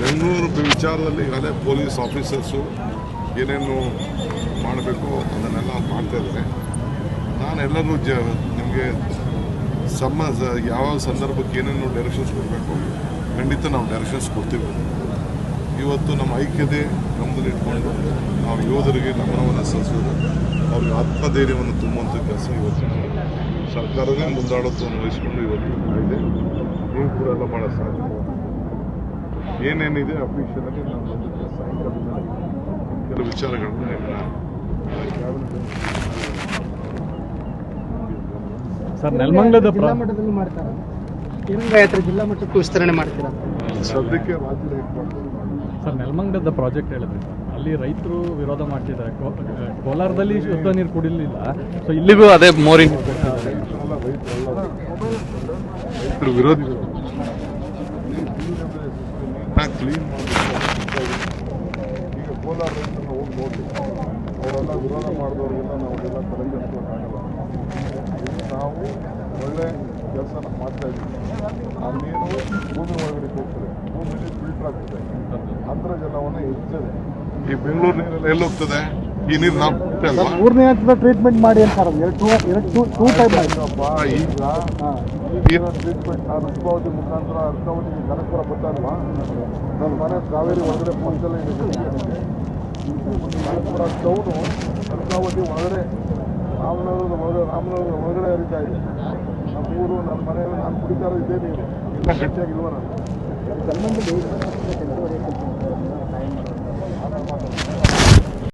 ಬೆಂಗಳೂರು ವಿಚಾರದಲ್ಲಿ ಈಗಾಗಲೇ police officers ಏನೇನು ಮಾಡಬೇಕು ಅದನ್ನೆಲ್ಲ ಮಾಡ್ತಾಯಿದ್ದಾರೆ. ನಾನೆಲ್ಲರೂ ನಿಮಗೆ ಯಾವ ಸಂದರ್ಭಕ್ಕೆ ಏನೇನು ಡೈರೆಕ್ಷನ್ಸ್ ಕೊಡಬೇಕು ಖಂಡಿತ ನಾವು ಡೈರೆಕ್ಷನ್ಸ್ ಕೊಡ್ತೀವಿ. ಇವತ್ತು ನಮ್ಮ ಐಕ್ಯತೆ ನಮ್ಮದಲ್ಲಿ ಇಟ್ಕೊಂಡು ನಾವು ಯೋಧರಿಗೆ ನಮನವನ್ನು ಸಲ್ಲಿಸೋದು, ಅವ್ರಿಗೆ ಆತ್ಮಧೈರ್ಯವನ್ನು ತುಂಬುವಂಥ ಕೆಲಸ ಇವತ್ತು ಸರ್ಕಾರವೇ ಮುಂದಾಳತ್ವವನ್ನು ವಹಿಸ್ಕೊಂಡು ಇವತ್ತು ಇದೆ. ನೀವು ಕೂಡ ಎಲ್ಲ ಭಾಳ ಸಾಧ್ಯ ಏನೇನಿದೆ ಅಫಿಷಿಯಲಾಗಿ ನಾವು ಬಂದಿದ್ದ ಸಾಯಂಕಾಲದಿಂದ ಕೆಲವು ವಿಚಾರಗಳನ್ನು ಸರ್ ನೆಲಮಂಗಲದ ಜಿಲ್ಲಾ ಮಟ್ಟದಲ್ಲಿ ಮಾಡ್ತಾರೆ, ತಿರಂಗಯಾತ್ರೆ ಜಿಲ್ಲಾ ಮಟ್ಟಕ್ಕೂ ವಿಸ್ತರಣೆ ಮಾಡ್ತೀರಾ? ಸದ್ಯಕ್ಕೆ ರಾಜ್ಯದ ಹೆಡ್ಕ್ವಾರ್ಟರ್ ಸರ್ ನೆಲಮಂಗಲದ ಪ್ರಾಜೆಕ್ಟ್ ಹೇಳಿದ್ರಿ ಸರ್, ಅಲ್ಲಿ ರೈತರು ವಿರೋಧ ಮಾಡ್ತಿದ್ದಾರೆ. ಕೋಲಾರದಲ್ಲಿ ಶುದ್ಧ ನೀರು ಕುಡಿಲಿಲ್ಲ, ಸೊ ಇಲ್ಲಿಗೂ ಅದೇ ಮೋರಿಂಗ್ ರೈತರು ವಿರೋಧಿಗಳು ಕ್ಲೀನ್ ಈಗ ಕೋಲಾರ ರೈತರನ್ನ ಹೋಗಿ ನೋಡಿ, ಅವರೆಲ್ಲ ವಿರೋಧ ಮಾಡಿದವ್ರಿಗೆಲ್ಲ ನಾವೆಲ್ಲ ತಲೆ ಕೆಡಿಸ್ಕೊಳ್ಳೋಕ್ಕಾಗಲ್ಲ. ನಾವು ಒಳ್ಳೆ ಕೆಲಸ ಮಾಡ್ತಾ ಇದ್ದೀವಿ. ಆ ನೀರು ಭೂಮಿ ಒಳಗಡೆ ಹೋಗ್ತದೆ, ಭೂಮಿಯಲ್ಲಿ ಫಿಲ್ಟರ್ ಆಗ್ತದೆ, ಅಂತರ್ಜಲವನ್ನು ಹೆಚ್ಚಿದೆ. ಈ ಬೆಂಗಳೂರು ನೀರೆಲ್ಲ ಎಲ್ಲಿ ಹೋಗ್ತದೆ? ಈ ನೀರು ನಾವು ಅಲ್ವಾ? ಮೂರನೇ ಹಂತದ ಟ್ರೀಟ್ಮೆಂಟ್ ಮಾಡಿ ಅಂತಾರೆ. ಟೂ ಟೈಮ್ ಆಯ್ತಪ್ಪ. ಈಗ ನೀರಿನ ಟ್ರೀಟ್ಮೆಂಟ್ ಅರ್ಕಾವತಿ ಮುಖಾಂತರ ಅರ್ಕಾವತಿಗೆ ಕನಕಪುರ ಬರ್ತಾರಲ್ವಾ, ನನ್ನ ಮನೆ ಕಾವೇರಿ ಒಳಗಡೆ ಪಕ್ಕದಲ್ಲೇ ಇದೆ. ಕನಕಪುರ ಟೌನು ಅರ್ಕಾವತಿ ಒಳಗಡೆ ರಾಮನಗರದ ಒಳಗಡೆ ಹರಿತಾ ಇದೆ. ನಮ್ಮ ಊರು, ನನ್ನ ಮನೆಯಲ್ಲಿ ನಾನು ಕುಡಿತಾ ಇರೋ ಇದೇ ನೀರು. ಇಲ್ಲ ಹೆಚ್ಚಾಗಿಲ್ವ ನಾನು